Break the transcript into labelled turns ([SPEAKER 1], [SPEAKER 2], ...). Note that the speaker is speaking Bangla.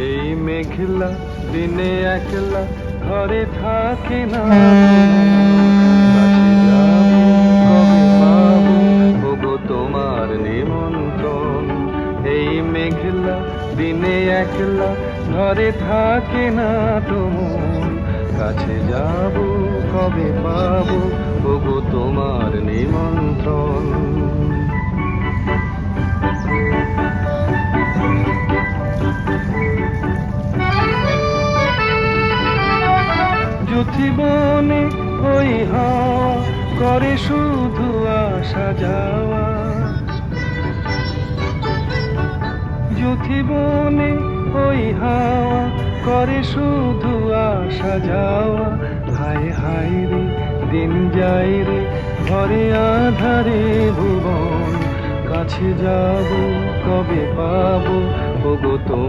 [SPEAKER 1] এই মেঘলা দিনে একলা ঘরে থাকে না, কাছে যাবো কবে পাবো ওগো তোমার নিমন্ত্রণ। এই মেঘলা দিনে একলা ঘরে থাকে না তোমার, কাছে যাবো কবে পাবো ওগো তোমার নিমন্ত্রণ। জীবনে ওই হাওয়া করে শুধু আসা যাওয়া, জীবনে ওই হাওয়া করে শুধু আসা যাওয়া। হায় হায় রে দিন যায় রে ঘরে আধারে ভুবন, কাছে যাবো কবে পাবো ওগো